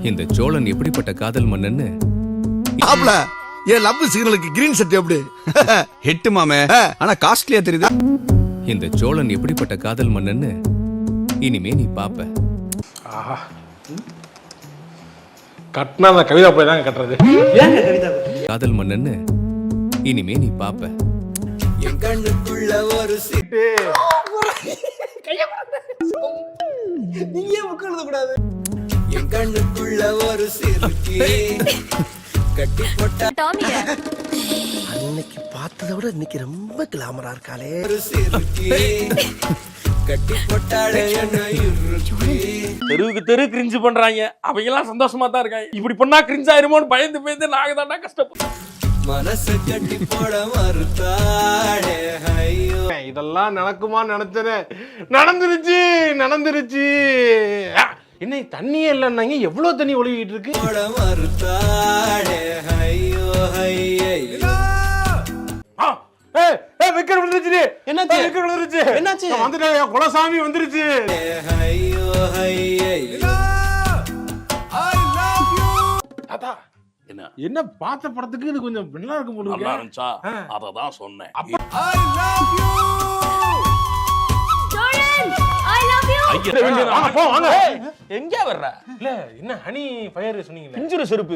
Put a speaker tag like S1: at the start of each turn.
S1: இந்த சோழன் எப்படிப்பட்ட காதல் மன்னன்னு
S2: ஆப்ல என் லவ் சிக்னலுக்கு கிரீன் செட் எப்படி
S3: ஹிட் மாமே, ஆனா காஸ்ட்லியா தெரியுது.
S1: இந்த சோழன் எப்படிப்பட்ட காதல் மன்னன்னு இனிமே நீ பாப்ப.
S4: கட்டினா அந்த கவிதா போய் தாங்க கட்டுறது.
S5: ஏங்க கவிதா
S1: காதல் மன்னன்னு இனிமே நீ பாப்ப.
S6: என் கண்ணுக்குள்ள ஒரு சிட்டு
S5: நீங்க ஏன் புக் எழுத கூடாது?
S6: என் கண்ணுக்குள்ள ஒரு சிறுக்கி கட்டி போட்ட
S5: அன்னைக்கு பார்த்ததை விட இன்னைக்கு ரொம்ப கிளாமரா இருக்காளே.
S6: ஒரு சிறுக்கி கட்டி போட்டாளே என்ன இறுக்கி.
S4: தெருவுக்கு தெரு கிரிஞ்சு பண்றாங்க, அவங்க எல்லாம் சந்தோஷமா தான் இருக்காங்க. இப்படி பண்ணா கிரிஞ்சு ஆயிருமோன்னு பயந்து நாங்க தாண்டா கஷ்டப்பட்டோம்.
S6: மனசு கட்டி போட மறுத்தாளே ஐயோ.
S4: இதெல்லாம் நடக்குமா நினைச்சேன், நடந்துருச்சு. என்ன தண்ணியே இல்லைன்னாங்க, எவ்வளவு தண்ணி ஒழுகிட்டு இருக்கு.
S6: போட மறுத்தாளே ஐயோ ஐயோ.
S4: விக்கெட் விழுந்துருச்சு.
S5: என்னாச்சு?
S4: விக்கெட் விழுந்துருச்சு.
S5: என்னாச்சு?
S4: வந்துட்டாங்க, குலசாமி வந்துருச்சு.
S6: ஐயோ ஐயோ.
S4: தாத்தா, என்ன பார்த்த படத்துக்கு இது கொஞ்சம் நல்லா இருக்கும் போல
S7: நல்லா
S4: இருக்கு.
S7: இருந்துச்சா? அததான் சொன்னேன்.
S4: வாங்க, போ, வாங்க.
S5: எங்க வர்ற?
S4: இல்ல என்ன ஹனி ஃபயர் சொன்னீங்களே,
S5: பிஞ்சுரு செருப்பு